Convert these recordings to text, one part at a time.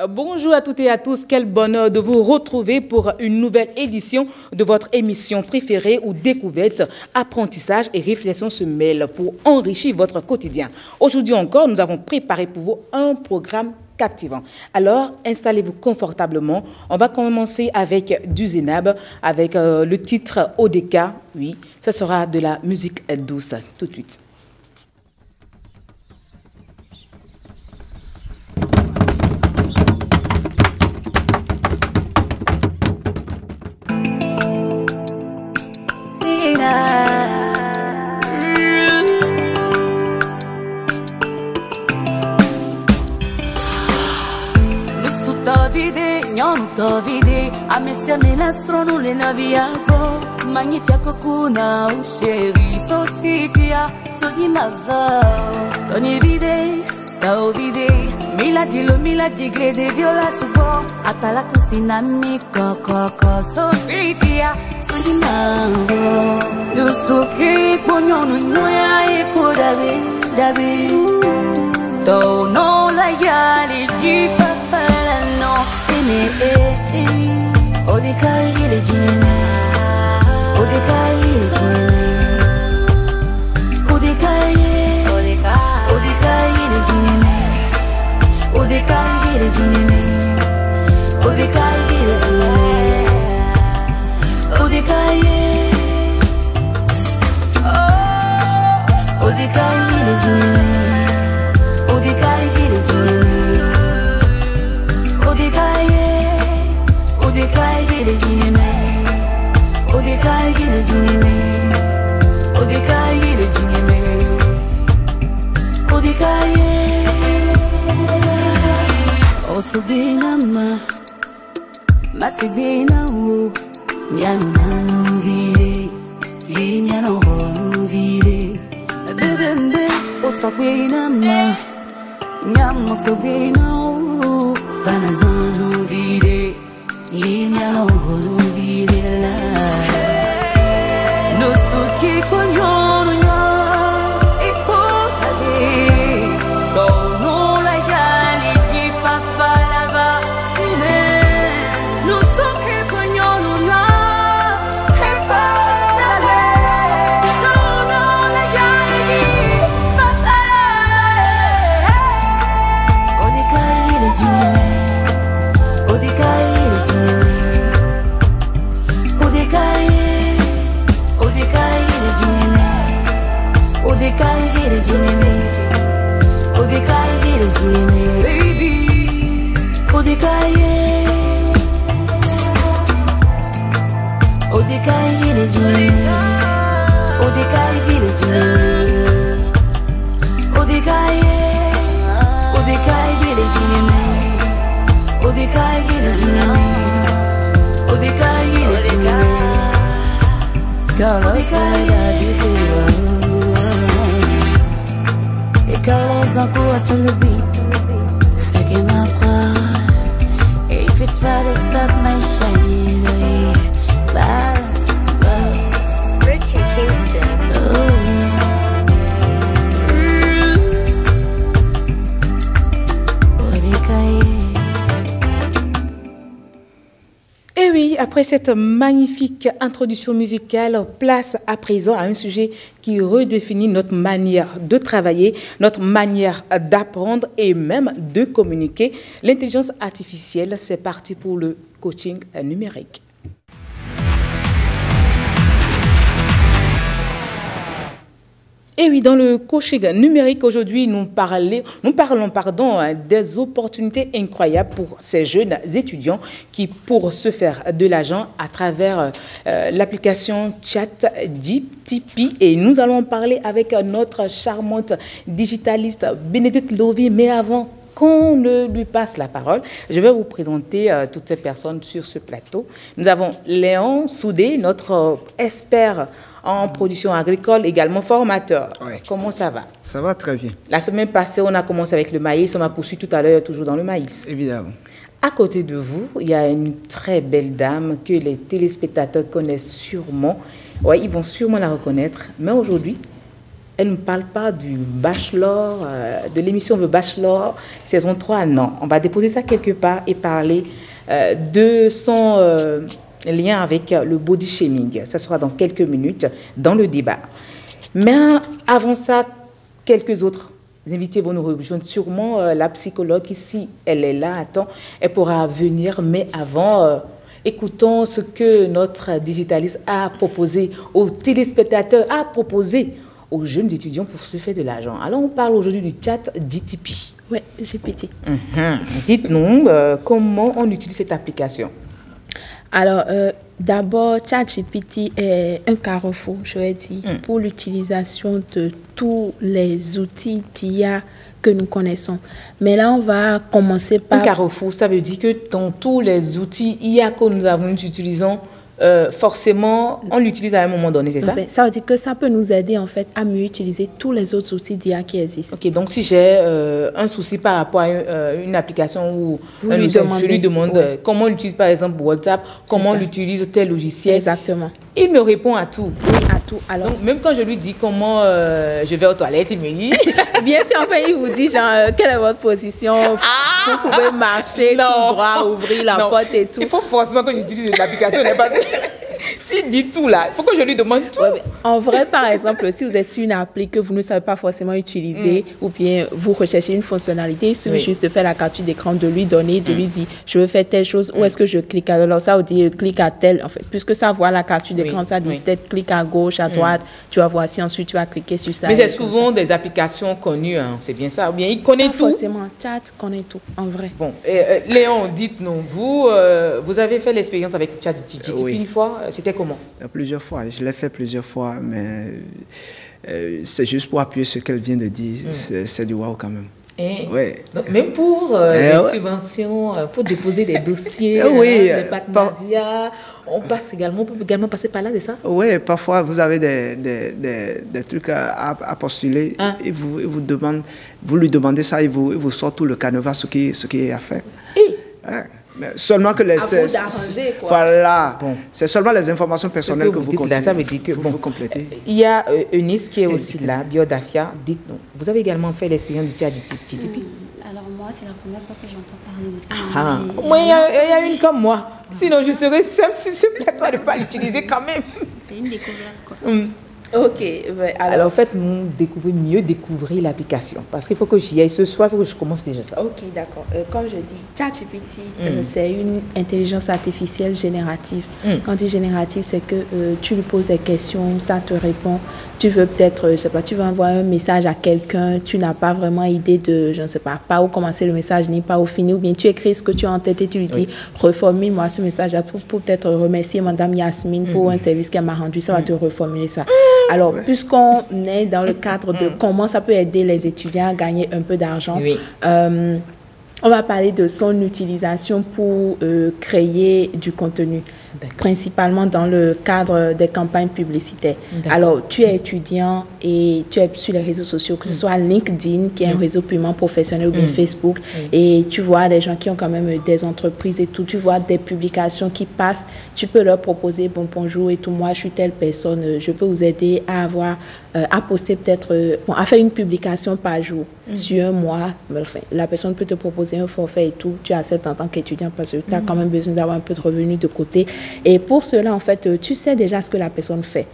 Bonjour à toutes et à tous, quel bonheur de vous retrouver pour une nouvelle édition de votre émission préférée où découvertes, apprentissage et réflexion se mêlent pour enrichir votre quotidien. Aujourd'hui encore, nous avons préparé pour vous un programme captivant. Alors, installez-vous confortablement. On va commencer avec du Zénab, avec le titre ODK. Oui, ce sera de la musique douce tout de suite. Tovide amessia menastro nulle naviago magnifica kuna usheri sofia sogni mava ogni vide da ovide miladi glede viola subo atala tu sinami coco sofia sogni mava lo so che pognono noia e dabe do no la yali ci fa no Odekai le jineme, Odekai le jineme, Odekai le jineme, Odekai le jineme, Odekai le jineme, Odekai le jineme, Odekai le jineme. Odekai le jineme, Odekai le jineme, Odekai le jineme, Odekai. Osubinama, masibina wo, miano vide, miano vide. Bebembe, osubinama, nyamo subina wo, banazano vide. Imiano volubirela no suki konyono e pokade do no la yali ci fa falava no suki konyono e pokade do no la yali fa falava Odekai le jineme Odekai le jineme, Odekai le jineme, baby, Odekai le jineme, Odekai le jineme, Odekai le jineme, Odekai le jineme, Odekai le jineme, Odekai Carlos d'un coup à ton beat fait que ma pride if it's try to stop my shine bass Richie Kingston Et oui, après cette magnifique introduction musicale, place à présent à un sujet qui redéfinit notre manière de travailler, notre manière d'apprendre et même de communiquer. L'intelligence artificielle, c'est parti pour le coaching numérique. Et oui, dans le coaching numérique, aujourd'hui, nous parlons des opportunités incroyables pour ces jeunes étudiants qui, pour se faire de l'argent à travers l'application ChatGPT. Et nous allons parler avec notre charmante digitaliste Bénédicte Lovi. Mais avant qu'on ne lui passe la parole, je vais vous présenter toutes ces personnes sur ce plateau. Nous avons Léon Soudé, notre expert en production agricole, également formateur. Ouais. Comment ça va? Ça va très bien. La semaine passée, on a commencé avec le maïs, on a poursuivi tout à l'heure toujours dans le maïs. Évidemment. À côté de vous, il y a une très belle dame que les téléspectateurs connaissent sûrement. Oui, ils vont sûrement la reconnaître. Mais aujourd'hui, Elle ne parle pas du Bachelor, de l'émission The Bachelor, saison 3, non. On va déposer ça quelque part et parler de son lien avec le body shaming. Ça sera dans quelques minutes dans le débat. Mais avant ça, quelques autres invités vont nous rejoindre. Sûrement la psychologue ici, elle est là, attends, elle pourra venir. Mais avant, écoutons ce que notre digitaliste a proposé aux téléspectateurs, a proposé aux jeunes étudiants pour se faire de l'argent. Alors, on parle aujourd'hui du chat GTP. Oui, GPT. Dites-nous comment on utilise cette application. Alors, d'abord, ChatGPT est un carrefour, je vais dire, pour l'utilisation de tous les outils d'IA que nous connaissons. Mais là, on va commencer par... Un carrefour, ça veut dire que dans tous les outils IA que nous utilisons, forcément, on l'utilise à un moment donné, c'est ça? En fait, ça veut dire que ça peut nous aider en fait à mieux utiliser tous les autres outils d'IA qui existent. Ok, donc si j'ai un souci par rapport à une application ou je lui demande comment on utilise par exemple WhatsApp, comment on utilise tel logiciel. Exactement. Il me répond à tout. Oui, à tout. Alors, donc, même quand je lui dis comment je vais aux toilettes, il me dit... Bien sûr, en fait, il vous dit genre, quelle est votre position, vous pouvez marcher tout droit, ouvrir la porte et tout. Il faut forcément que j'utilise l'application, parce que s'il dit tout là, il faut que je lui demande tout. Ouais, en vrai, par exemple, si vous êtes sur une appli que vous ne savez pas forcément utiliser, ou bien vous recherchez une fonctionnalité, il suffit juste de faire la capture d'écran, de lui donner, de lui dire, je veux faire telle chose, où est-ce que je clique? Alors ça, on dit, clique à tel, en fait, puisque ça voit la capture d'écran, ça dit peut-être clique à gauche, à droite, tu vas voir si ensuite tu vas cliquer sur ça. Mais c'est souvent des applications connues, hein, c'est bien ça, ou bien il connaît tout. Forcément, chat connaît tout, en vrai. Bon, Léon, dites-nous, vous avez fait l'expérience avec ChatGPT une fois, c'était comment? Plusieurs fois, je l'ai fait plusieurs fois, mais c'est juste pour appuyer ce qu'elle vient de dire, c'est du wow quand même. Donc, même pour les subventions, pour déposer des dossiers, des partenariats, on passe également, on peut également passer par là, c'est ça? Oui, parfois vous avez des trucs à postuler, et vous lui demandez ça, il vous sort tout le canevas, ce qui est à faire. Mais seulement que les... Voilà. Bon. C'est seulement les informations personnelles que vous continuez. Ça veut dire que, vous complétez. Il y a Eunice qui est aussi là, Biodafia. Dites-nous, vous avez également fait l'expérience du ChatGPT? Alors moi, c'est la première fois que j'entends parler de ça. Moi, il y a une comme moi. Sinon, je serais seule sur ce plateau de ne pas l'utiliser quand même. C'est une découverte, quoi. Ok. Alors, en fait, nous devons mieux découvrir l'application. Parce qu'il faut que j'y aille ce soir, il faut que je commence déjà ça. Ok, d'accord. Comme je dis, ChatGPT, c'est une intelligence artificielle générative. Quand on dit générative, c'est que tu lui poses des questions, ça te répond. Tu veux peut-être, je sais pas, tu veux envoyer un message à quelqu'un, tu n'as pas vraiment idée de, je ne sais pas où commencer le message, ni pas où finir, ou bien tu écris ce que tu as en tête et tu lui dis, reformule-moi ce message pour peut-être remercier Madame Yasmine pour un service qu'elle m'a rendu, ça va te reformuler ça. Alors, puisqu'on est dans le cadre de comment ça peut aider les étudiants à gagner un peu d'argent, on va parler de son utilisation pour créer du contenu, principalement dans le cadre des campagnes publicitaires. Alors, tu es étudiant et tu es sur les réseaux sociaux, que ce soit LinkedIn, qui est un réseau purement professionnel, ou bien Facebook, et tu vois des gens qui ont quand même des entreprises et tout, tu vois des publications qui passent, tu peux leur proposer, bonjour et tout, moi je suis telle personne, je peux vous aider à avoir, à poster peut-être, à faire une publication par jour, sur un mois, enfin, la personne peut te proposer un forfait et tout, tu acceptes en tant qu'étudiant parce que tu as quand même besoin d'avoir un peu de revenus de côté. Et pour cela, en fait, tu sais déjà ce que la personne fait.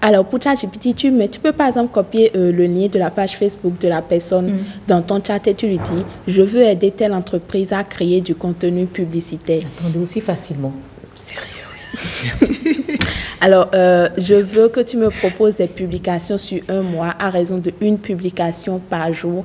Alors, pour ChatGPT, tu peux par exemple copier le lien de la page Facebook de la personne dans ton chat et tu lui dis, je veux aider telle entreprise à créer du contenu publicitaire. Attendez, aussi facilement. Sérieux? Alors, je veux que tu me proposes des publications sur un mois à raison de une publication par jour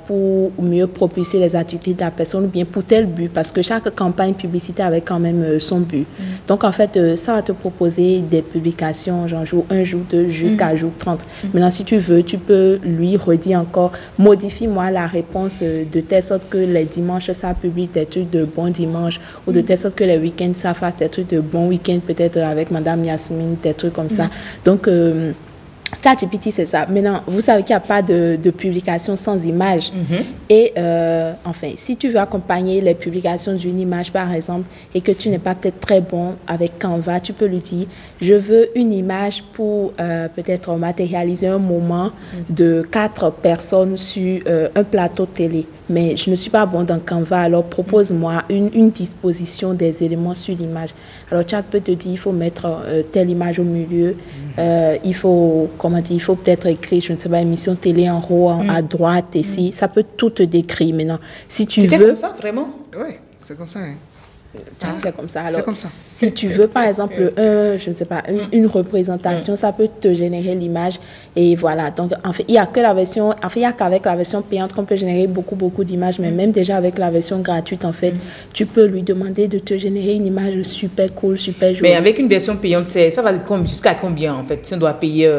pour mieux propulser les activités de la personne ou bien pour tel but, parce que chaque campagne publicitaire avait quand même son but. Donc, en fait, ça va te proposer des publications, genre jour 1, jour 2, jusqu'à jour 30. Maintenant, si tu veux, tu peux lui redire encore, modifie-moi la réponse de telle sorte que les dimanches, ça publie des trucs de bon dimanche, ou de telle sorte que les week-ends, ça fasse des trucs de bon week-end, peut-être avec Madame Yasmine, des trucs comme ça. Donc, ChatGPT, c'est ça. Maintenant, vous savez qu'il n'y a pas de publication sans image. Et enfin, si tu veux accompagner les publications d'une image, par exemple, et que tu n'es pas peut-être très bon avec Canva, tu peux lui dire, je veux une image pour peut-être matérialiser un moment de 4 personnes sur un plateau télé. Mais je ne suis pas bon dans Canva, alors propose-moi une disposition des éléments sur l'image. Alors, Chat peut te dire, il faut mettre telle image au milieu, il faut, comment dire, il faut peut-être écrire, je ne sais pas, émission télé en haut, à droite, ici. Ça peut tout te décrire maintenant. Si tu veux... C'était comme ça, vraiment? Oui, c'est comme ça. Hein. C'est comme ça. Alors, comme ça. si tu veux, par exemple, je ne sais pas, une représentation, ça peut te générer l'image. Et voilà. Donc, en fait, il n'y a que la version, en fait, il n'y a qu'avec la version payante qu'on peut générer beaucoup d'images. Mais même déjà avec la version gratuite, en fait, tu peux lui demander de te générer une image super cool, super jolie. Mais avec une version payante, ça va jusqu'à combien, en fait, si on doit payer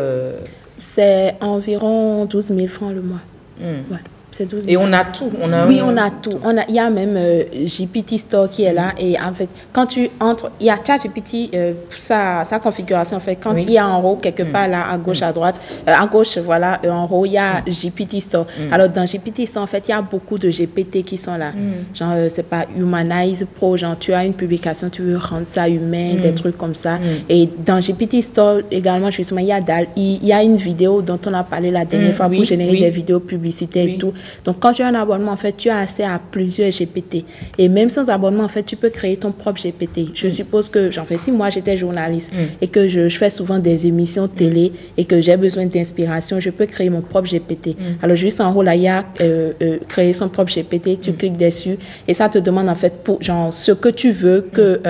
C'est environ 12 000 francs le mois. Ouais. Et on a tout. On a tout. Il y a même GPT Store qui est là. Et en fait, quand tu entres, il y a ChatGPT, sa configuration. En fait, quand il y a en haut, quelque part là, à gauche, à droite, à gauche, voilà, en haut, il y a GPT Store. Alors, dans GPT Store, en fait, il y a beaucoup de GPT qui sont là. Genre, c'est pas Humanize Pro, genre, tu as une publication, tu veux rendre ça humain, des trucs comme ça. Et dans GPT Store, également, justement, il y a une vidéo dont on a parlé la dernière fois pour générer des vidéos publicitaires et tout. Donc, quand tu as un abonnement, en fait, tu as accès à plusieurs GPT. Et même sans abonnement, en fait, tu peux créer ton propre GPT. Je suppose que, j'en fais, si moi, j'étais journaliste et que je fais souvent des émissions télé et que j'ai besoin d'inspiration, je peux créer mon propre GPT. Alors, juste en haut, là, il y a créer son propre GPT. Tu cliques dessus et ça te demande, en fait, pour, genre, ce que tu veux que...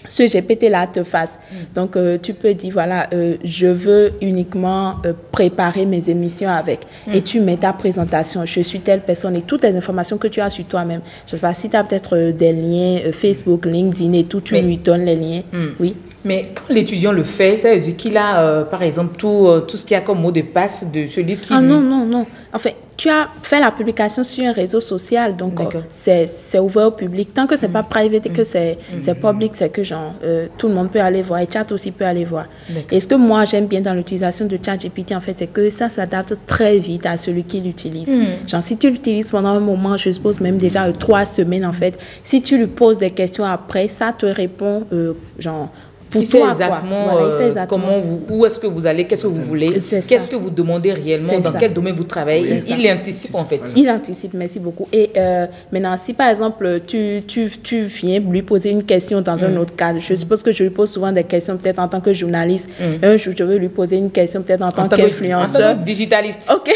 ce GPT-là te fasse. Donc, tu peux dire, voilà, je veux uniquement préparer mes émissions avec. Et tu mets ta présentation, je suis telle personne et toutes les informations que tu as sur toi-même. Je ne sais pas si tu as peut-être des liens Facebook, LinkedIn et tout, tu lui donnes les liens. Oui. Mais quand l'étudiant le fait, ça veut dire qu'il a, par exemple, tout ce qu'il y a comme mot de passe de celui qui... Ah non. En fait, tu as fait la publication sur un réseau social, donc c'est ouvert au public. Tant que c'est pas private et que c'est public, c'est que genre, tout le monde peut aller voir et Chat aussi peut aller voir. Et ce que moi j'aime bien dans l'utilisation de ChatGPT, en fait, c'est que ça s'adapte très vite à celui qui l'utilise. Genre, si tu l'utilises pendant un moment, je suppose même déjà 3 semaines, en fait, si tu lui poses des questions après, ça te répond, genre... Il sait exactement, comment où est-ce que vous allez, qu'est-ce que vous voulez, qu'est-ce que vous demandez réellement, dans quel domaine vous travaillez. Il anticipe en fait. Il anticipe, merci beaucoup. Et maintenant, si par exemple, tu viens lui poser une question dans un autre cadre, je suppose que je lui pose souvent des questions peut-être en tant que journaliste. Un jour, je veux lui poser une question peut-être en tant qu'influenceur. En tant que digitaliste. Ok,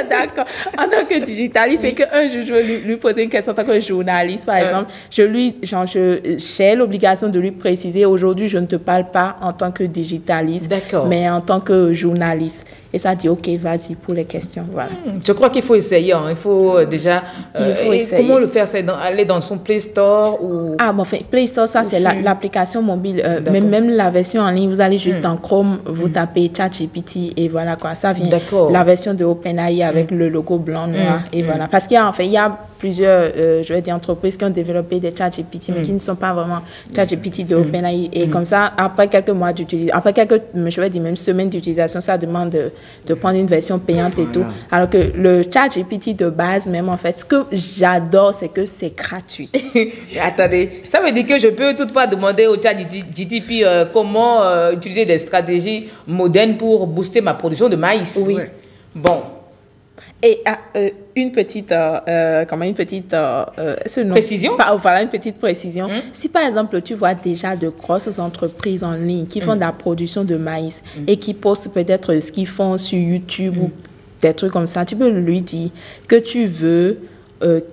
d'accord. En tant que digitaliste, c'est qu'un jour, je veux lui poser une question en tant que journaliste, par exemple. J'ai l'obligation de lui préciser, aujourd'hui, je ne te parle pas en tant que digitaliste, mais en tant que journaliste. Et ça dit, OK, vas-y pour les questions. Voilà. Je crois qu'il faut essayer. Il faut déjà... essayer. Comment le faire? C'est aller dans son Play Store ou... Ah, bon, enfin, Play Store, ça, c'est l'application mobile. Même la version en ligne, vous allez juste dans Chrome, vous tapez ChatGPT et voilà quoi. Ça vient. La version de OpenAI avec le logo blanc, noir. Et voilà. Parce qu'il y a, il y a plusieurs, je vais dire, entreprises qui ont développé des ChatGPT, mais qui ne sont pas vraiment ChatGPT de OpenAI. Et comme ça, après quelques mois d'utilisation, après quelques, je vais dire même semaines d'utilisation, ça demande de prendre une version payante et tout. Alors que le ChatGPT de base, même en fait, ce que j'adore, c'est que c'est gratuit. Attendez, ça veut dire que je peux toutefois demander au ChatGPT comment utiliser des stratégies modernes pour booster ma production de maïs. Oui. Bon. Et une petite précision. Voilà, une petite précision. Si par exemple tu vois déjà de grosses entreprises en ligne qui font de la production de maïs et qui postent peut-être ce qu'ils font sur YouTube ou des trucs comme ça, tu peux lui dire que tu veux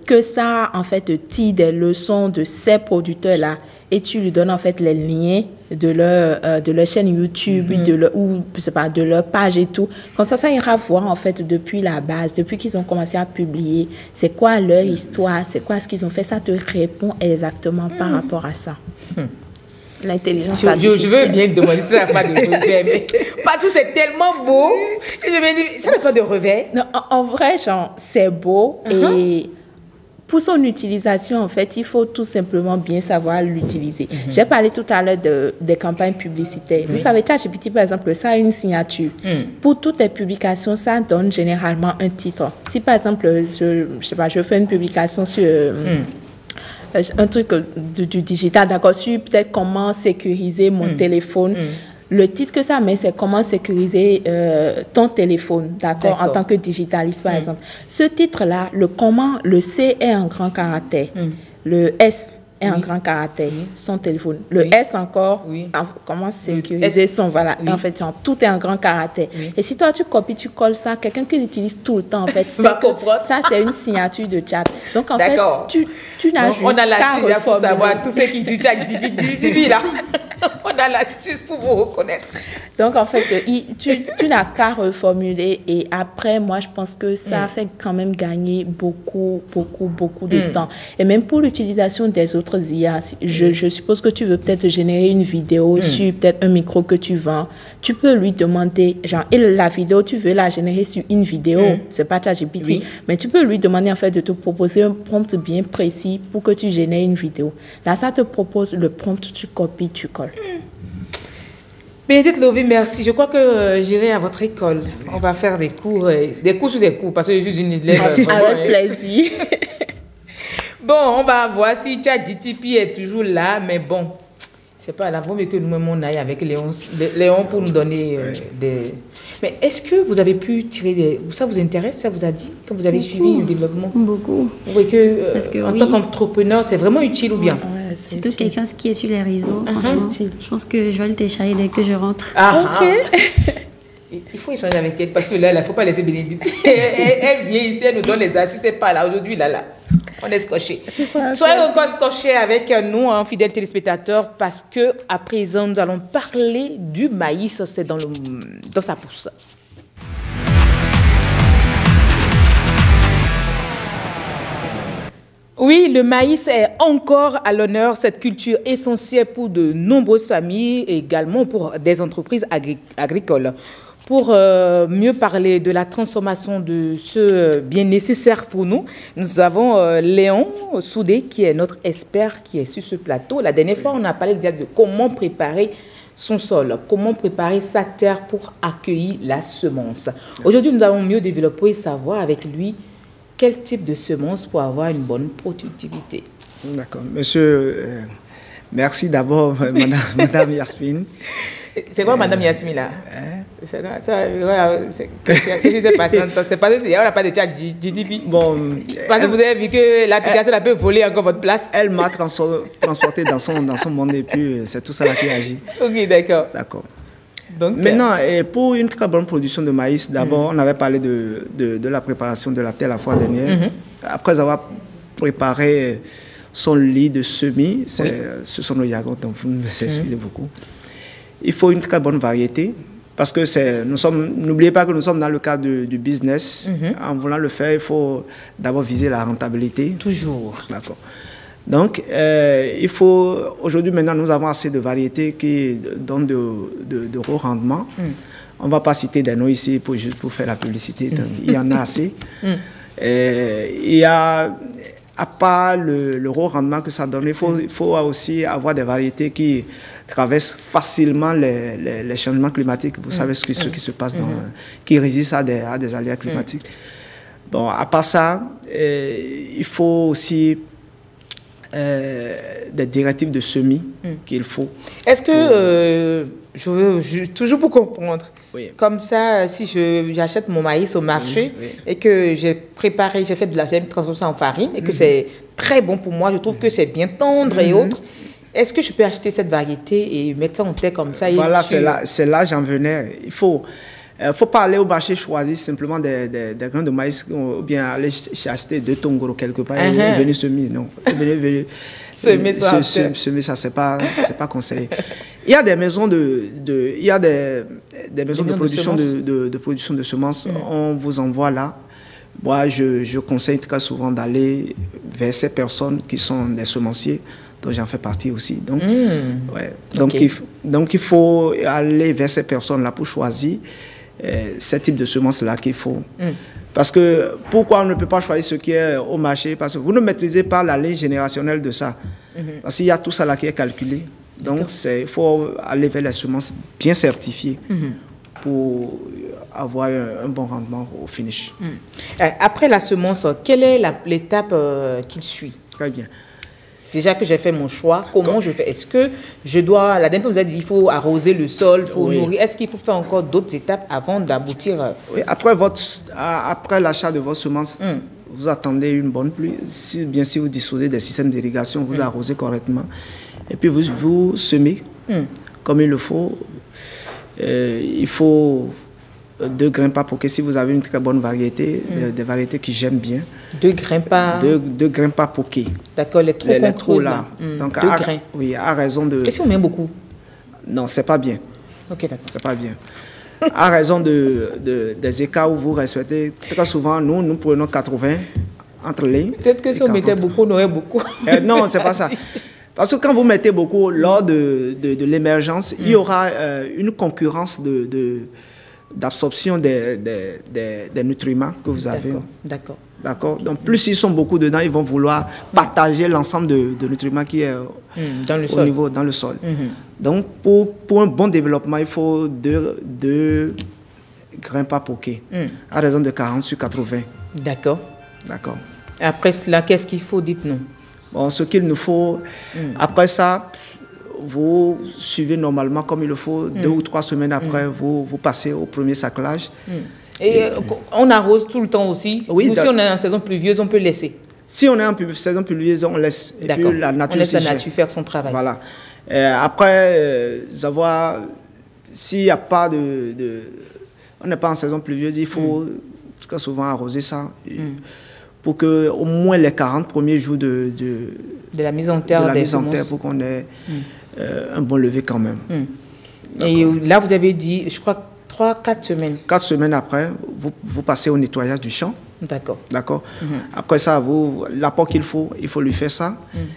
que ça en fait tire des leçons de ces producteurs-là et tu lui donnes en fait les liens de leur chaîne YouTube ou je sais pas, de leur page et tout. Comme ça ira voir en fait depuis la base, depuis qu'ils ont commencé à publier, c'est quoi leur histoire, c'est quoi ce qu'ils ont fait, ça te répond exactement par rapport à ça. L'intelligence artificielle. Je veux bien demander si ça n'a pas de revers, mais parce que c'est tellement beau que je me dis, ça n'a pas de revers. Non, en vrai, genre, c'est beau et pour son utilisation, en fait, il faut tout simplement bien savoir l'utiliser. J'ai parlé tout à l'heure des campagnes publicitaires. Vous savez, ChatGPT, par exemple, ça a une signature. Pour toutes les publications, ça donne généralement un titre. Si, par exemple, je sais pas, je fais une publication sur un truc du digital, d'accord, sur peut-être comment sécuriser mon téléphone. Le titre que ça met, c'est comment sécuriser ton téléphone, d'accord, en tant que digitaliste, par exemple. Ce titre-là, le comment, le C est en grand caractère, le S est en grand caractère, son téléphone. Le S encore, comment sécuriser son, voilà. En fait, genre, tout est en grand caractère. Et si toi, tu copies, tu colles ça, quelqu'un qui l'utilise tout le temps, en fait, ça, c'est une signature de chat. Donc, en fait, tu n'as juste on a la qu'à suite pour savoir tous ceux qui utilisent ChatGPT, là. On a l'astuce pour vous reconnaître. Donc, en fait, tu n'as qu'à reformuler. Et après, moi, je pense que ça a fait quand même gagner beaucoup de temps. Et même pour l'utilisation des autres IA, je suppose que tu veux peut-être générer une vidéo sur peut-être un micro que tu vends. Tu peux lui demander, genre, et la vidéo, tu veux la générer sur une vidéo. C'est pas ChatGPT. Mais tu peux lui demander, en fait, de te proposer un prompt bien précis pour que tu génères une vidéo. Là, ça te propose le prompt, tu copies, tu colles. Bénédicte Lové, merci. Je crois que j'irai à votre école. On va faire des cours sur des cours, parce que je suis une élève. Avec plaisir. Bon, on va voir si ChatGPT est toujours là, mais bon, c'est pas là. Il vaut mieux que nous-mêmes on aille avec Léon pour nous donner des... Mais est-ce que vous avez pu tirer des... Ça vous intéresse, ça vous a dit, quand vous avez suivi le développement? Beaucoup. Vous voyez que, en tant qu'entrepreneur, c'est vraiment utile ou bien? Surtout quelqu'un qui est sur les réseaux, franchement, je pense que je vais le télécharger dès que je rentre. Il faut échanger avec elle parce que là, il ne faut pas laisser Bénédicte. Elle vient ici, elle nous donne les astuces, c'est pas là. Aujourd'hui, là. On est scotché. Soyez encore scotchés avec nous, fidèles téléspectateurs, parce que à présent, nous allons parler du maïs. C'est dans sa pousse. Oui, le maïs est encore à l'honneur, cette culture essentielle pour de nombreuses familles et également pour des entreprises agricoles. Pour mieux parler de la transformation de ce bien nécessaire pour nous, nous avons Léon Soudé qui est notre expert qui est sur ce plateau. La dernière fois, on a parlé déjà de comment préparer son sol, comment préparer sa terre pour accueillir la semence. Aujourd'hui, nous allons mieux développer et savoir avec lui quel type de semence pour avoir une bonne productivité. D'accord. Monsieur, merci d'abord, Madame Yasmine. C'est quoi, Madame Yasmine, là? C'est quoi? Qu'est-ce qui s'est passé? C'est parce qu'on n'a pas de chat GDP. Bon, parce que vous avez vu que l'application peut voler encore votre place. Elle m'a transporté dans son monde et puis c'est tout ça là qui agit. Ok, d'accord. D'accord. Donc, maintenant, pour une très bonne production de maïs, d'abord, on avait parlé de la préparation de la terre la fois dernière. Après avoir préparé son lit de semis, ce sont nos yagourts, donc vous me excusez beaucoup. Il faut une très bonne variété, parce que n'oubliez pas que nous sommes dans le cadre du business. En voulant le faire, il faut d'abord viser la rentabilité. Toujours. D'accord. Donc, il faut... Aujourd'hui, maintenant, nous avons assez de variétés qui donnent de hauts rendements. On ne va pas citer des noms ici juste pour faire la publicité. Donc, il y en a assez. Il y a... À part le haut rendement que ça donne, il faut aussi avoir des variétés qui traversent facilement les changements climatiques. Vous savez ce qui se passe, qui résistent à des aléas climatiques. Bon, à part ça, il faut aussi des directives de semis qu'il faut. Est-ce que, toujours pour comprendre, comme ça, si j'achète mon maïs au marché et que j'ai fait de la transformation en farine et que c'est très bon pour moi, je trouve que c'est bien tendre et autres, est-ce que je peux acheter cette variété et mettre ça en terre comme ça? Voilà, c'est là j'en venais. Il faut pas aller au marché choisir simplement des grains de maïs ou bien aller acheter 2 tongoro quelque part et venir semer. Non, semer ça, c'est pas conseillé. Il y a des maisons de production de semences. On vous envoie là. Moi, je conseille très souvent d'aller vers ces personnes qui sont des semenciers, dont j'en fais partie aussi. Donc, donc il faut aller vers ces personnes-là pour choisir ce type de semences-là qu'il faut. Parce que pourquoi on ne peut pas choisir ce qui est au marché? Parce que vous ne maîtrisez pas la ligne générationnelle de ça. Parce qu'il y a tout ça là qui est calculé. Donc, il faut aller vers les semences bien certifiées pour avoir un bon rendement au finish. Après la semence, quelle est l'étape qu'il suit? Très bien. Déjà que j'ai fait mon choix, comment je fais? Est-ce que je dois... La dernière fois, vous avez dit qu'il faut arroser le sol, il faut nourrir. Est-ce qu'il faut faire encore d'autres étapes avant d'aboutir? Oui, après l'achat de votre semence, vous attendez une bonne pluie. Si vous disposez des systèmes d'irrigation, vous arrosez correctement. Et puis vous semez comme il le faut. Il faut 2 grains par poquet si vous avez une très bonne variété, des variétés qui j'aime bien. 2 grains par... 2 grains par poquet. D'accord, les trous là. Donc, 2 grains. Oui, à raison de... Est-ce qu'on met beaucoup? Non, c'est pas bien. Ok, d'accord. C'est pas bien. À raison des écarts où vous respectez, très souvent, nous prenons 80 entre les... Peut-être que si on mettait beaucoup, on aurait beaucoup. Non, c'est pas ça. Parce que quand vous mettez beaucoup, lors de l'émergence, il y aura une concurrence d'absorption des nutriments que vous avez. D'accord. D'accord. Donc, plus ils sont beaucoup dedans, ils vont vouloir partager l'ensemble de nutriments qui est dans le sol. Dans le sol. Donc, pour un bon développement, il faut 2 grains par poquet, à raison de 40 sur 80. D'accord. D'accord. Après cela, qu'est-ce qu'il faut, dites-nous? Bon, ce qu'il nous faut, après ça, vous suivez normalement comme il le faut. 2 ou 3 semaines après, vous passez au premier saclage. Et on arrose tout le temps aussi? Oui. Ou si on est en saison pluvieuse, on peut laisser? Si on est en saison pluvieuse, on laisse. Et puis la nature, on laisse la nature faire son travail. Voilà. Après, s'il n'y a pas on n'est pas en saison pluvieuse, il faut très souvent arroser ça. Pour que au moins les 40 premiers jours de la mise en terre, pour qu'on ait un bon lever quand même. Et là, vous avez dit, je crois, 3-4 semaines. 4 semaines après, vous passez au nettoyage du champ. D'accord. D'accord. Après ça, l'apport qu'il faut, il faut lui faire ça.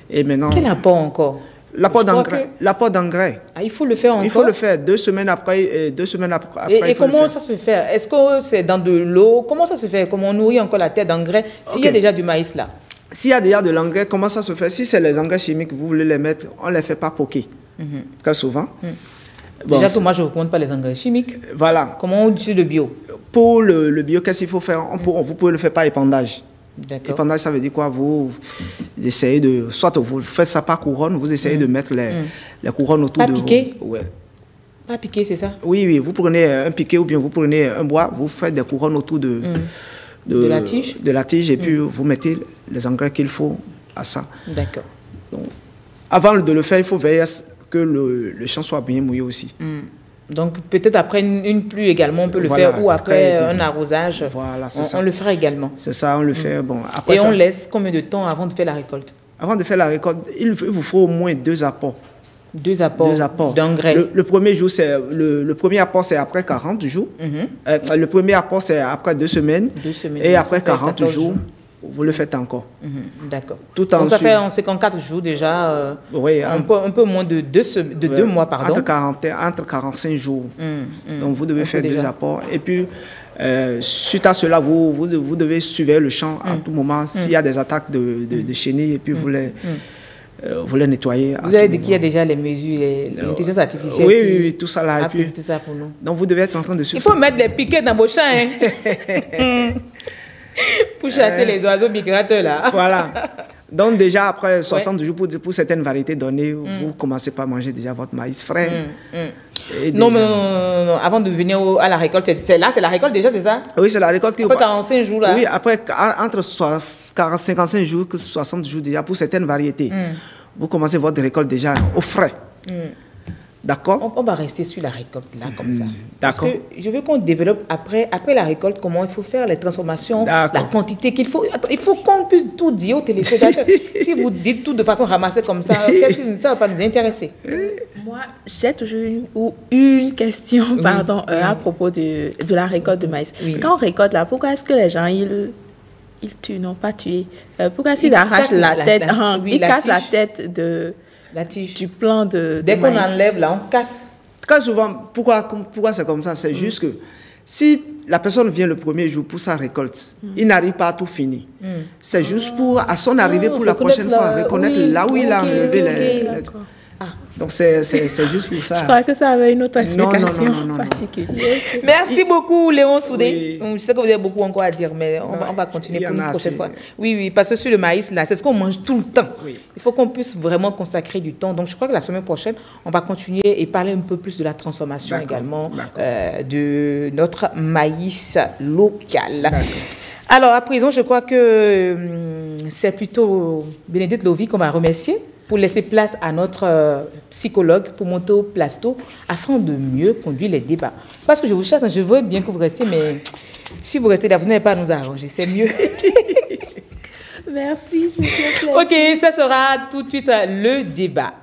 Et maintenant... Quel apport encore? L'apport d'engrais. L'apport d'engrais. Ah, il faut le faire encore? Il faut le faire 2 semaines après. Et comment ça se fait? Est-ce que c'est dans de l'eau? Comment ça se fait? Comment on nourrit encore la terre d'engrais s'il y a déjà du maïs là? S'il y a déjà de l'engrais, comment ça se fait? Si c'est les engrais chimiques, vous voulez les mettre, on ne les fait pas poquer. Très souvent. Déjà que moi, je ne recommande pas les engrais chimiques. Voilà. Comment on utilise le bio? Pour le bio, qu'est-ce qu'il faut faire? Vous pouvez le faire par épandage. D'accord. Épandage, ça veut dire quoi? Vous essayez soit vous faites ça par couronne, vous essayez de mettre les couronnes autour de vous. Pas piqué? Ouais. Pas piqué, c'est ça? Oui. Vous prenez un piquet ou bien vous prenez un bois, vous faites des couronnes autour de la tige? De la tige et puis vous mettez les engrais qu'il faut à ça. D'accord. Donc, avant de le faire, il faut veiller que le champ soit bien mouillé aussi. Donc, peut-être après une pluie également, on peut le faire, ou après un arrosage. Voilà, c'est ça. On le fera également. C'est ça, on le fait. Bon, après et on laisse combien de temps avant de faire la récolte? Avant de faire la récolte, il vous faut au moins 2 apports. 2 apports d'engrais. Le premier jour, le premier apport, c'est après 40 jours. Le premier apport, c'est après 2 semaines. 2 semaines. Et après 40 jours, vous le faites encore. D'accord. Donc ça fait, on sait qu'en 4 jours déjà, un peu moins de 2 mois, pardon. Entre 45 jours. Donc vous devez faire 2 apports. Et puis, suite à cela, vous devez surveiller le champ à tout moment. S'il y a des attaques de chenilles, et puis vous les nettoyez. Vous avez dit qu'il y a déjà les mesures, l'intelligence artificielle. Oui, tout ça là. Et puis, tout ça pour nous. Donc vous devez être en train de suivre. Il faut mettre des piquets dans vos champs. Pour chasser les oiseaux migrateurs là. Voilà. Donc déjà après 60 jours pour certaines variétés données, vous commencez par manger déjà votre maïs frais. Non, avant de venir à la récolte, c'est la récolte déjà, c'est ça? Oui, c'est la récolte. Après 45 jours là? Oui, après entre 55 jours et 60 jours déjà pour certaines variétés. Vous commencez votre récolte déjà au frais. D'accord? On va rester sur la récolte là, comme ça. D'accord. Parce que je veux qu'on développe après la récolte comment il faut faire les transformations, la quantité qu'il faut. Il faut qu'on puisse tout dire aux téléspectateurs. Si vous dites tout de façon ramassée comme ça, ça ne va pas nous intéresser. Moi, j'ai toujours une question à propos de la récolte de maïs. Oui. Quand on récolte là, pourquoi est-ce que les gens ils tuent, non pas tuer? Pourquoi s'ils arrachent la tête, ils cassent la tête de... La tige. Du plan de dès qu'on enlève là, on casse. Très souvent, pourquoi c'est comme ça? C'est juste que Si la personne vient le premier jour pour sa récolte, il n'arrive pas à tout finir. C'est juste pour, à son arrivée pour la prochaine fois, reconnaître là où il a enlevé les... Donc, c'est juste pour ça. Je crois que ça avait une autre explication non. particulière. Merci beaucoup, Léon Soudé. Oui. Je sais que vous avez beaucoup encore à dire, mais on va continuer pour une prochaine fois. Oui, parce que sur le maïs, là, c'est ce qu'on mange tout le temps. Oui. Il faut qu'on puisse vraiment consacrer du temps. Donc, je crois que la semaine prochaine, on va continuer et parler un peu plus de la transformation également de notre maïs local. Alors, à présent, je crois que c'est plutôt Bénédicte Lovy qu'on va remercier pour laisser place à notre psychologue pour monter au plateau afin de mieux conduire les débats. Parce que je vous chasse, je veux bien que vous restiez, mais si vous restez là, vous n'allez pas nous arranger, c'est mieux. Merci, c'est plaisir. Ok, ça sera tout de suite le débat.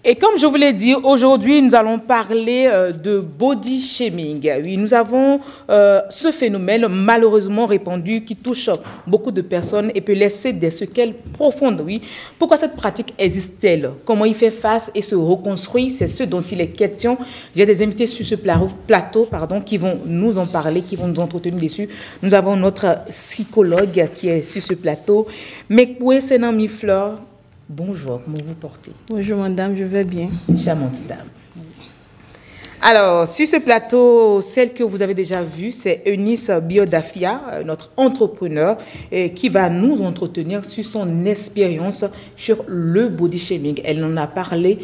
Et comme je vous l'ai dit, aujourd'hui, nous allons parler de body shaming. Oui, nous avons ce phénomène malheureusement répandu qui touche beaucoup de personnes et peut laisser des séquelles profondes. Oui. Pourquoi cette pratique existe-t-elle? Comment y faire face et se reconstruire? C'est ce dont il est question. J'ai des invités sur ce plateau qui vont nous en parler, qui vont nous entretenir dessus. Nous avons notre psychologue qui est sur ce plateau, Mekwe Senami Fleur. Bonjour, comment vous portez? Bonjour madame, je vais bien. Charmante dame. Alors, sur ce plateau, celle que vous avez déjà vue, c'est Eunice Biodafia, notre entrepreneur, qui va nous entretenir sur son expérience sur le body shaming. Elle en a parlé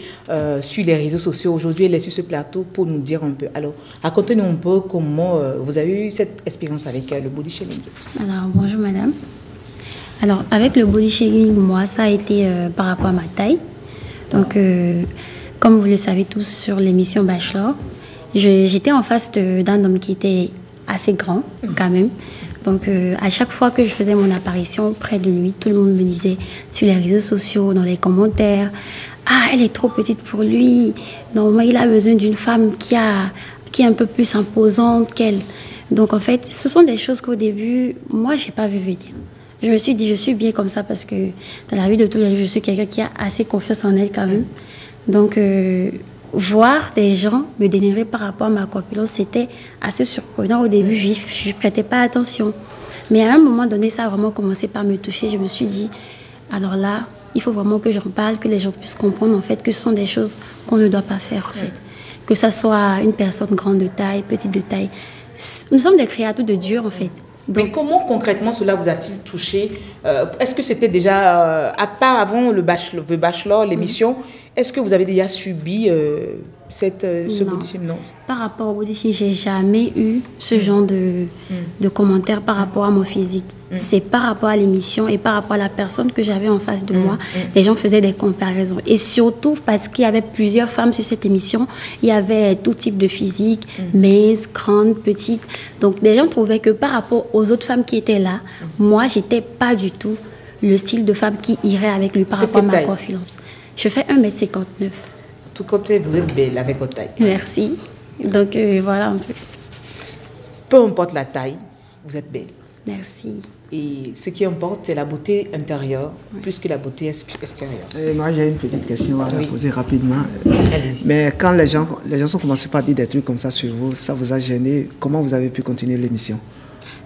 sur les réseaux sociaux. Aujourd'hui, elle est sur ce plateau pour nous dire un peu. Alors, racontez-nous un peu comment vous avez eu cette expérience avec le body shaming. Alors, bonjour madame. Alors, avec le body shaming, moi, ça a été par rapport à ma taille. Donc, comme vous le savez tous sur l'émission Bachelor, j'étais en face d'un homme qui était assez grand, quand même. Donc, à chaque fois que je faisais mon apparition près de lui, tout le monde me disait sur les réseaux sociaux, dans les commentaires, « Ah, elle est trop petite pour lui. Normalement, il a besoin d'une femme qui est un peu plus imposante qu'elle. » Donc, en fait, ce sont des choses qu'au début, moi, je n'ai pas vu venir. Je me suis dit, je suis bien comme ça parce que dans la vie de tous les jours, je suis quelqu'un qui a assez confiance en elle quand même. Donc, voir des gens me dénigrer par rapport à ma corpulence, c'était assez surprenant. Au début, je ne prêtais pas attention. Mais à un moment donné, ça a vraiment commencé par me toucher. Je me suis dit, alors là, il faut vraiment que j'en parle, que les gens puissent comprendre en fait que ce sont des choses qu'on ne doit pas faire en fait. Que ça soit une personne grande de taille, petite de taille. Nous sommes des créatures de Dieu en fait. Donc, mais comment concrètement cela vous a-t-il touché? Est-ce que c'était déjà, à part avant le Bachelor, l'émission, est-ce que vous avez déjà subi ce body shaming? Non. Par rapport au body shaming, je n'ai jamais eu ce genre de commentaires par rapport à mon physique. C'est par rapport à l'émission et par rapport à la personne que j'avais en face de moi. Les gens faisaient des comparaisons. Et surtout parce qu'il y avait plusieurs femmes sur cette émission. Il y avait tout type de physique, mince, grande, petite. Donc, les gens trouvaient que par rapport aux autres femmes qui étaient là, moi, je n'étais pas du tout le style de femme qui irait avec lui par rapport à ma confiance. Je fais 1m59. Tout côté, vous êtes belle avec votre taille. Merci. Donc, voilà un peu. Peu importe la taille, vous êtes belle. Merci. Et ce qui importe, c'est la beauté intérieure, plus que la beauté extérieure. Moi, j'ai une petite question à poser rapidement. Allez-y. Mais quand les gens ont commencé par dire des trucs comme ça sur vous, ça vous a gêné. Comment vous avez pu continuer l'émission?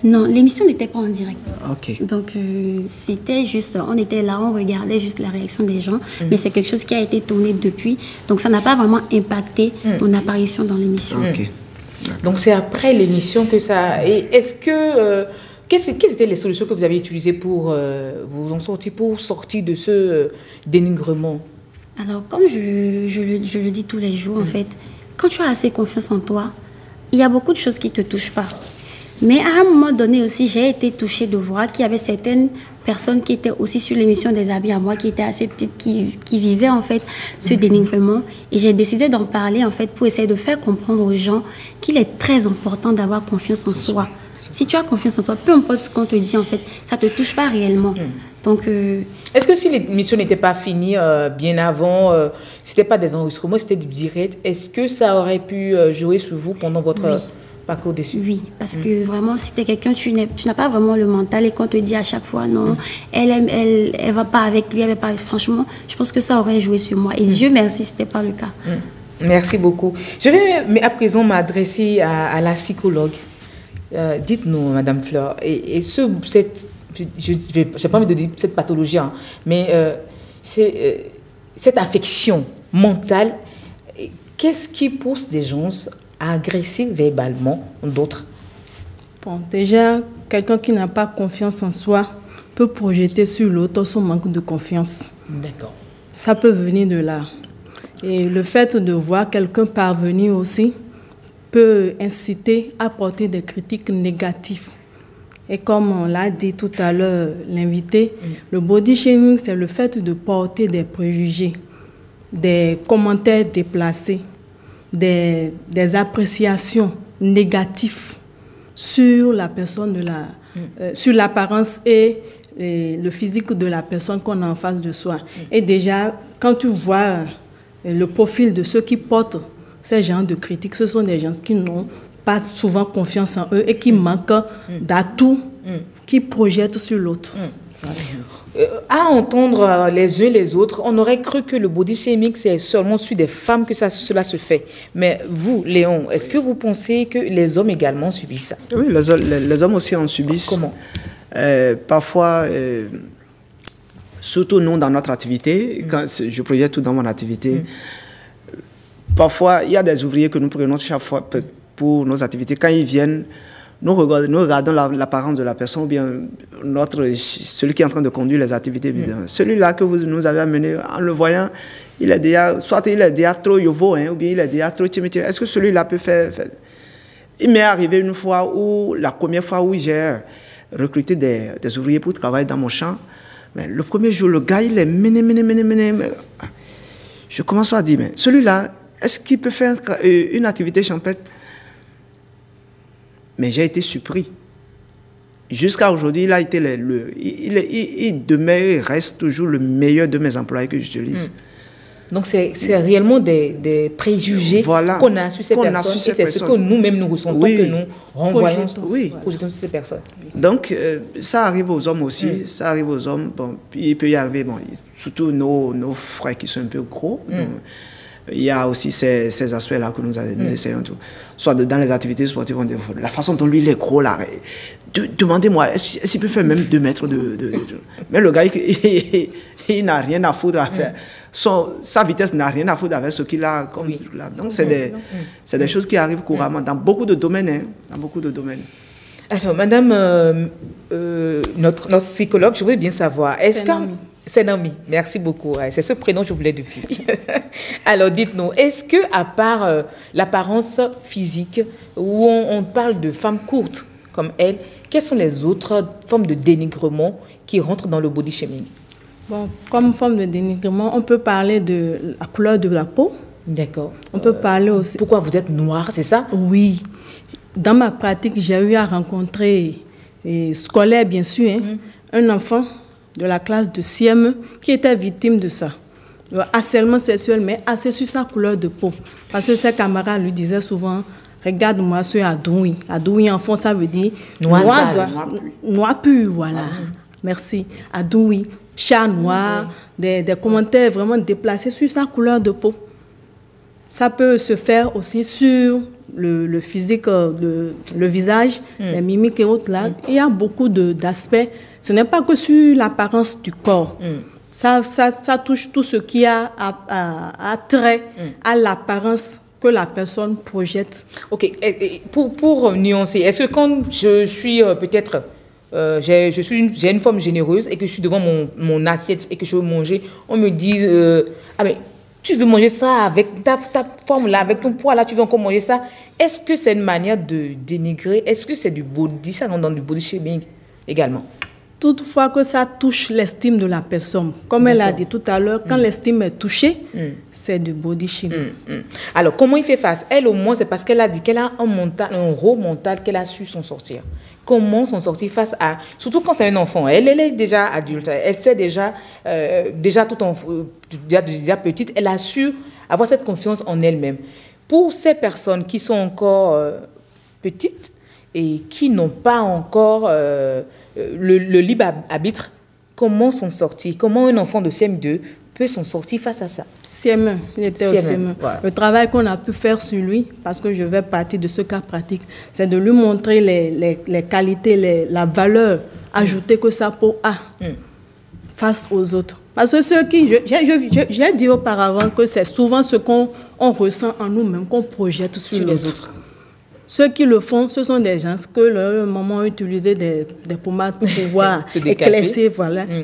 Non, l'émission n'était pas en direct. Ok. Donc, c'était juste, on était là, on regardait juste la réaction des gens, mais c'est quelque chose qui a été tourné depuis. Donc, ça n'a pas vraiment impacté mon apparition dans l'émission. Ok. Donc, c'est après l'émission que ça... Et est-ce que... quelles étaient les solutions que vous avez utilisées pour vous en sortir, pour sortir de ce dénigrement? Alors, comme je le dis tous les jours, en fait, quand tu as assez confiance en toi, il y a beaucoup de choses qui ne te touchent pas. Mais à un moment donné aussi, j'ai été touchée de voir qu'il y avait certaines personnes qui étaient aussi sur l'émission des habits à moi, qui étaient assez petites, qui vivaient en fait ce dénigrement. Et j'ai décidé d'en parler en fait pour essayer de faire comprendre aux gens qu'il est très important d'avoir confiance en soi. Si tu as confiance en toi, peu importe ce qu'on te dit en fait, ça ne te touche pas réellement. Donc, est-ce que si l'émission n'était pas finie bien avant, c'était pas des enregistrements, c'était du direct, est-ce que ça aurait pu jouer sur vous pendant votre... Pas qu'au-dessus. Oui, parce que vraiment, si tu es quelqu'un, tu n'as pas vraiment le mental et qu'on te dit à chaque fois, non, elle va pas avec lui, elle va pas. Franchement, je pense que ça aurait joué sur moi. Et Dieu merci, ce n'était pas le cas. Merci beaucoup. Je vais à présent m'adresser à la psychologue. Dites-nous, Madame Fleur, et je n'ai pas envie de dire cette pathologie, hein, mais cette affection mentale, qu'est-ce qui pousse des gens à agresser verbalement d'autres? Bon, déjà, quelqu'un qui n'a pas confiance en soi peut projeter sur l'autre son manque de confiance. D'accord. Ça peut venir de là. Et le fait de voir quelqu'un parvenir aussi peut inciter à porter des critiques négatives. Et comme on l'a dit tout à l'heure, l'invité, le body shaming, c'est le fait de porter des préjugés, des commentaires déplacés, des appréciations négatives sur la personne, sur l'apparence et le physique de la personne qu'on a en face de soi. Et déjà, quand tu vois le profil de ceux qui portent ces genres de critiques, ce sont des gens qui n'ont pas souvent confiance en eux et qui manquent d'atouts qui projettent sur l'autre. À entendre les uns les autres, on aurait cru que le body shaming, c'est seulement sur des femmes que cela se fait. Mais vous, Léon, est-ce que vous pensez que les hommes également subissent ça? Oui, les hommes aussi en subissent. Comment? Parfois, surtout nous dans notre activité, quand je projette tout dans mon activité, parfois il y a des ouvriers que nous prenons chaque fois pour nos activités. Quand ils viennent, nous regardons l'apparence de la personne ou bien celui qui est en train de conduire les activités. Celui-là que vous nous avez amené, en le voyant, il est déjà, soit il est déjà trop yovo, ou bien il est déjà trop timide. Est-ce que celui-là peut faire... Il m'est arrivé une fois la première fois où j'ai recruté des ouvriers pour travailler dans mon champ. Mais le premier jour, le gars, il est mené. Je commence à dire, mais celui-là, est-ce qu'il peut faire une activité champêtre? Mais j'ai été surpris. Jusqu'à aujourd'hui, il a été il demeure et reste toujours le meilleur de mes employés que j'utilise. Donc, c'est réellement des préjugés qu'on a sur ces personnes. Et c'est ce que nous-mêmes nous ressentons, que nous renvoyons, projetons sur ces personnes. Donc, ça arrive aux hommes aussi. Ça arrive aux hommes. Bon, il peut y arriver, surtout nos frères qui sont un peu gros. Donc, il y a aussi ces aspects-là que nous essayons tout. Soit dans les activités sportives, la façon dont lui il est gros là. Demandez-moi, est-ce qu'il peut faire même 2 mètres de... Mais le gars, il n'a rien à foutre à faire. Sa vitesse n'a rien à foutre avec ce qu'il a. Donc, c'est des choses qui arrivent couramment dans beaucoup de domaines. Dans beaucoup de domaines. Alors, madame, notre psychologue, je veux bien savoir, est-ce que... C'est Nami, merci beaucoup. C'est ce prénom que je voulais depuis. Alors, dites-nous, est-ce que à part l'apparence physique, où on parle de femmes courtes comme elle, quelles sont les autres formes de dénigrement qui rentrent dans le body shaming? Bon, comme forme de dénigrement, on peut parler de la couleur de la peau. D'accord. On peut parler aussi... Pourquoi vous êtes noire, c'est ça? Oui. Dans ma pratique, j'ai eu à rencontrer, scolaire bien sûr, un enfant de la classe de CM qui était victime de ça. Le harcèlement sexuel, mais assez sur sa couleur de peau. Parce que ses camarades lui disaient souvent, regarde-moi sur Adoui. Adoui en fond, ça veut dire noir pur, voilà. Merci. Adoui, chat noir, des commentaires vraiment déplacés sur sa couleur de peau. Ça peut se faire aussi sur le physique, le visage, les mimiques et autres là. Il y a beaucoup d'aspects. Ce n'est pas que sur l'apparence du corps. Ça touche tout ce qui a trait à l'apparence que la personne projette. Ok. Pour nuancer, est-ce que quand je suis peut-être... j'ai une forme généreuse et que je suis devant mon assiette et que je veux manger, on me dit ah mais tu veux manger ça avec ta forme là, avec ton poids là, tu veux encore manger ça. Est-ce que c'est une manière de dénigrer? Est-ce que c'est du body, ça rentre dans du body shaming également? Toutefois que ça touche l'estime de la personne. Comme elle a dit tout à l'heure, quand l'estime est touchée, c'est du body shaming. Alors, comment il fait face? Elle, au moins, c'est parce qu'elle a dit qu'elle a un rôle mental qu'elle a su s'en sortir. Comment s'en sortir face à... Surtout quand c'est un enfant. Elle est déjà adulte. Elle sait déjà petite, elle a su avoir cette confiance en elle-même. Pour ces personnes qui sont encore... petites et qui n'ont pas encore le libre arbitre, comment s'en sortir? Comment un enfant de CM2 peut s'en sortir face à ça? CM1, il était au CM1. Voilà. Le travail qu'on a pu faire sur lui, parce que je vais partir de ce cas pratique, c'est de lui montrer les qualités, la valeur ajoutée que sa peau a face aux autres. Parce que ceux qui, j'ai dit auparavant que c'est souvent ce qu'on ressent en nous-mêmes, qu'on projette sur les autres. Ceux qui le font, ce sont des gens que leur maman a utilisé des pommades pour pouvoir éclaircir,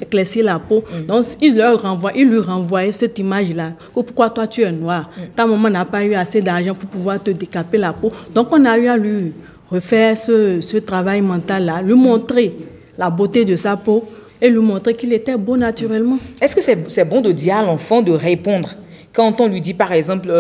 éclaircir la peau. Donc, il lui renvoyait cette image-là. Pourquoi toi, tu es noir? Ta maman n'a pas eu assez d'argent pour pouvoir te décaper la peau. Donc, on a eu à lui refaire ce travail mental-là, lui montrer la beauté de sa peau et lui montrer qu'il était beau naturellement. Est-ce que c'est bon de dire à l'enfant de répondre? Quand on lui dit, par exemple,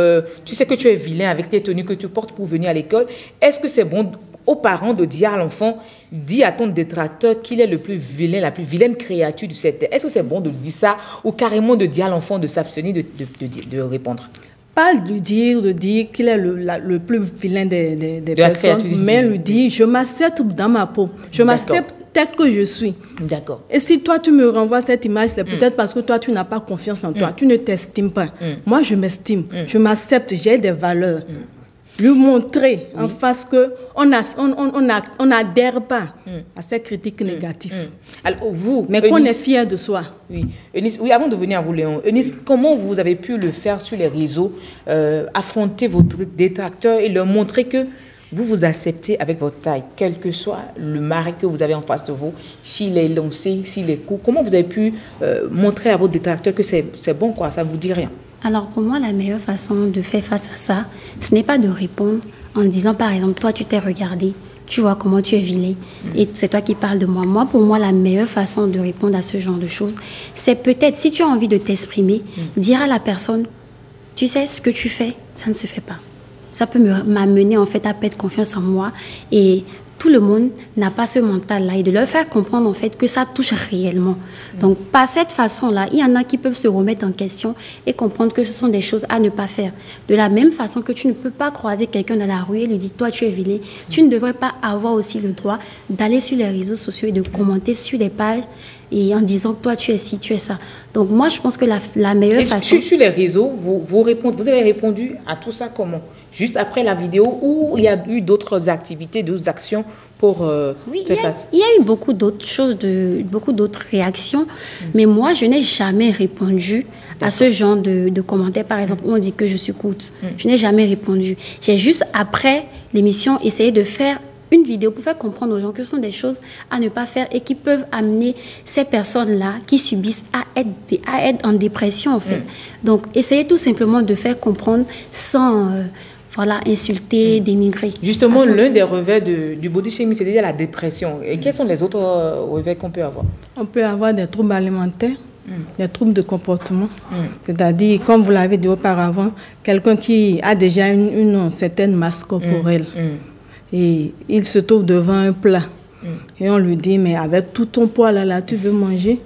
tu sais que tu es vilain avec tes tenues que tu portes pour venir à l'école, est-ce que c'est bon aux parents de dire à l'enfant, dis à ton détracteur qu'il est le plus vilain, la plus vilaine créature de cette terre? Est-ce que c'est bon de dire ça ou carrément de dire à l'enfant de s'abstenir de répondre? Pas lui dire qu'il est le plus vilain des personnes, mais lui dire, je m'accepte dans ma peau, je m'accepte tel que je suis. D'accord. Et si toi, tu me renvoies cette image, c'est peut-être parce que toi, tu n'as pas confiance en toi. Tu ne t'estimes pas. Moi, je m'estime. Je m'accepte. J'ai des valeurs. Lui montrer en face qu'on n'adhère pas à ces critiques négatives. Alors, vous, mais qu'on est fier de soi. Oui. Eunice, oui, avant de venir à vous, Léon, Eunice, comment vous avez pu le faire sur les réseaux, affronter vos détracteurs et leur montrer que vous vous acceptez avec votre taille, quel que soit le mari que vous avez en face de vous, s'il est lancé, s'il est court. Comment vous avez pu montrer à votre détracteur que c'est bon, quoi, ça ne vous dit rien? Alors pour moi, la meilleure façon de faire face à ça, ce n'est pas de répondre en disant, par exemple, toi tu t'es regardé, tu vois comment tu es vilain, et c'est toi qui parles de moi. Moi, pour moi, la meilleure façon de répondre à ce genre de choses, c'est peut-être, si tu as envie de t'exprimer, dire à la personne, tu sais, ce que tu fais, ça ne se fait pas. Ça peut m'amener en fait à perdre confiance en moi, et tout le monde n'a pas ce mental-là, et de leur faire comprendre en fait que ça touche réellement. Donc par cette façon-là, il y en a qui peuvent se remettre en question et comprendre que ce sont des choses à ne pas faire. De la même façon que tu ne peux pas croiser quelqu'un dans la rue et lui dire toi tu es vilain, tu ne devrais pas avoir aussi le droit d'aller sur les réseaux sociaux et de commenter sur des pages et en disant que toi tu es ci, tu es ça. Donc moi je pense que la meilleure façon... Sur les réseaux, vous avez répondu à tout ça comment? Juste après la vidéo, ou il y a eu d'autres activités, d'autres actions pour faire face? Il y a eu beaucoup d'autres choses, beaucoup d'autres réactions, mais moi je n'ai jamais répondu à ce genre de commentaires. Par exemple, où on dit que je suis courte. Je n'ai jamais répondu. J'ai juste après l'émission essayé de faire une vidéo pour faire comprendre aux gens que ce sont des choses à ne pas faire et qui peuvent amener ces personnes-là qui subissent à être en dépression en fait. Donc, essayez tout simplement de faire comprendre sans insulter, dénigrer. Justement, l'un des revers du body shaming, c'est-à-dire la dépression. Et quels sont les autres revers qu'on peut avoir? On peut avoir des troubles alimentaires, des troubles de comportement. C'est-à-dire, comme vous l'avez dit auparavant, quelqu'un qui a déjà une certaine masse corporelle. Et il se trouve devant un plat. Et on lui dit, mais avec tout ton poids là, tu veux manger?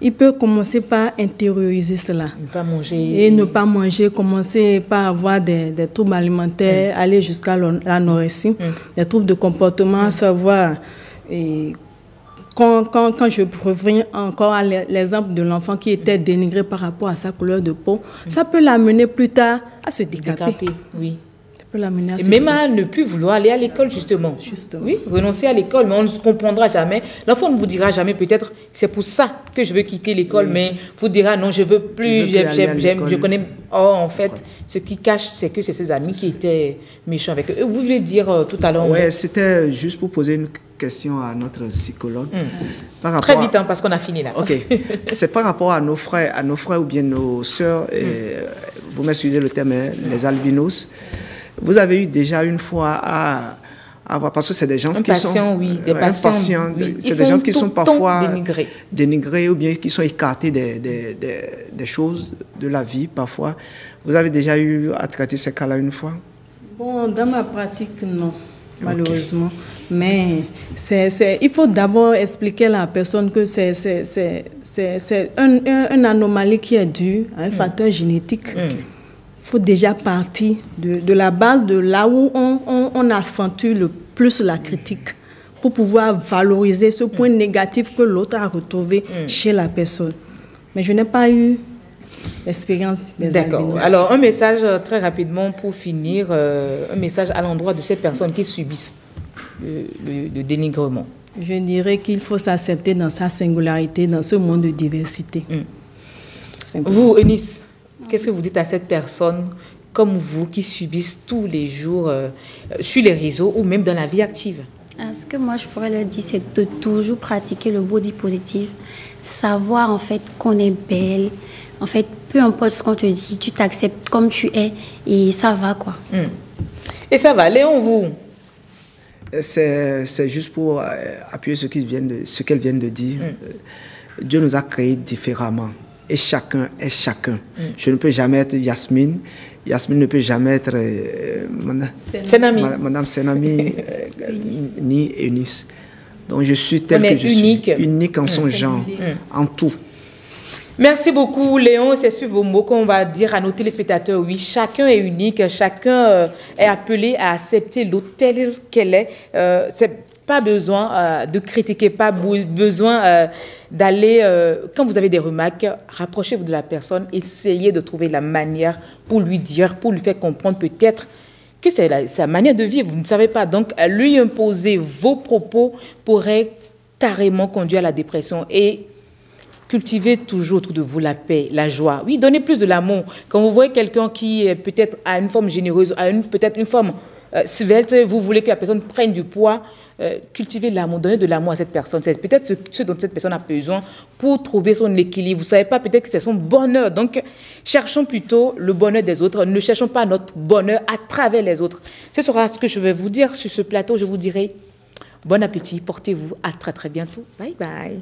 Il peut commencer par intérioriser cela. Ne pas manger. Et ne pas manger, commencer par avoir des troubles alimentaires, aller jusqu'à l'anorexie, des troubles de comportement, savoir. Et quand je reviens encore à l'exemple de l'enfant qui était dénigré par rapport à sa couleur de peau, ça peut l'amener plus tard à se décaper. Oui. Et même à ne plus vouloir aller à l'école, justement. Oui, renoncer à l'école, mais on ne comprendra jamais. L'enfant ne vous dira jamais, peut-être, c'est pour ça que je veux quitter l'école, mais vous dira, non, je ne veux plus, je connais. Or, en fait, ce qui cache, c'est que c'est ses amis qui étaient méchants avec eux. Vous voulez dire tout à l'heure? Oui, c'était juste pour poser une question à notre psychologue. Très vite, parce qu'on a fini là. Ok. C'est par rapport à nos frères ou bien nos sœurs, vous m'excusez le terme, les albinos. Vous avez eu déjà une fois à avoir, parce que c'est des gens qui sont... des patients. C'est des gens qui sont parfois dénigrés ou bien qui sont écartés des choses de la vie parfois. Vous avez déjà eu à traiter ces cas-là une fois? Bon, dans ma pratique, non, malheureusement. Mais il faut d'abord expliquer à la personne que c'est une anomalie qui est due à un facteur génétique. faut déjà partir de la base, de là où on accentue le plus la critique, pour pouvoir valoriser ce point négatif que l'autre a retrouvé chez la personne. Mais je n'ai pas eu l'expérience des D'accord. albinos. Alors, un message très rapidement pour finir, un message à l'endroit de ces personnes qui subissent le dénigrement. Je dirais qu'il faut s'accepter dans sa singularité, dans ce monde de diversité. Vous, Eunice, qu'est-ce que vous dites à cette personne comme vous qui subissent tous les jours sur les réseaux ou même dans la vie active? Ce que moi je pourrais leur dire, c'est de toujours pratiquer le body positif, savoir en fait qu'on est belle, en fait peu importe ce qu'on te dit, tu t'acceptes comme tu es et ça va quoi. Et ça va, Léon, vous? C'est juste pour appuyer ce qu'elle vient de dire. Dieu nous a créés différemment et chacun est chacun. Je ne peux jamais être Yasmine. Yasmine ne peut jamais être Madame Senami ni Eunice. Donc je suis tel que je suis, unique en son genre, en tout. Merci beaucoup, Léon. C'est sur vos mots qu'on va dire à nos téléspectateurs. Oui, chacun est unique, chacun est appelé à accepter l'autre telle qu'elle est. C'est pas besoin de critiquer, pas besoin d'aller... quand vous avez des remarques, rapprochez-vous de la personne, essayez de trouver la manière pour lui dire, pour lui faire comprendre peut-être que c'est sa manière de vivre. Vous ne savez pas. Donc, lui imposer vos propos pourrait carrément conduire à la dépression. Et cultivez toujours autour de vous la paix, la joie. Oui, donnez plus de l'amour. Quand vous voyez quelqu'un qui peut-être a une forme généreuse, a peut-être une forme svelte, vous voulez que la personne prenne du poids, cultivez l'amour, donnez de l'amour à cette personne. C'est peut-être ce dont cette personne a besoin pour trouver son équilibre. Vous ne savez pas, peut-être que c'est son bonheur. Donc, cherchons plutôt le bonheur des autres. Ne cherchons pas notre bonheur à travers les autres. Ce sera ce que je vais vous dire sur ce plateau. Je vous dirai bon appétit, portez-vous, à très très bientôt. Bye bye.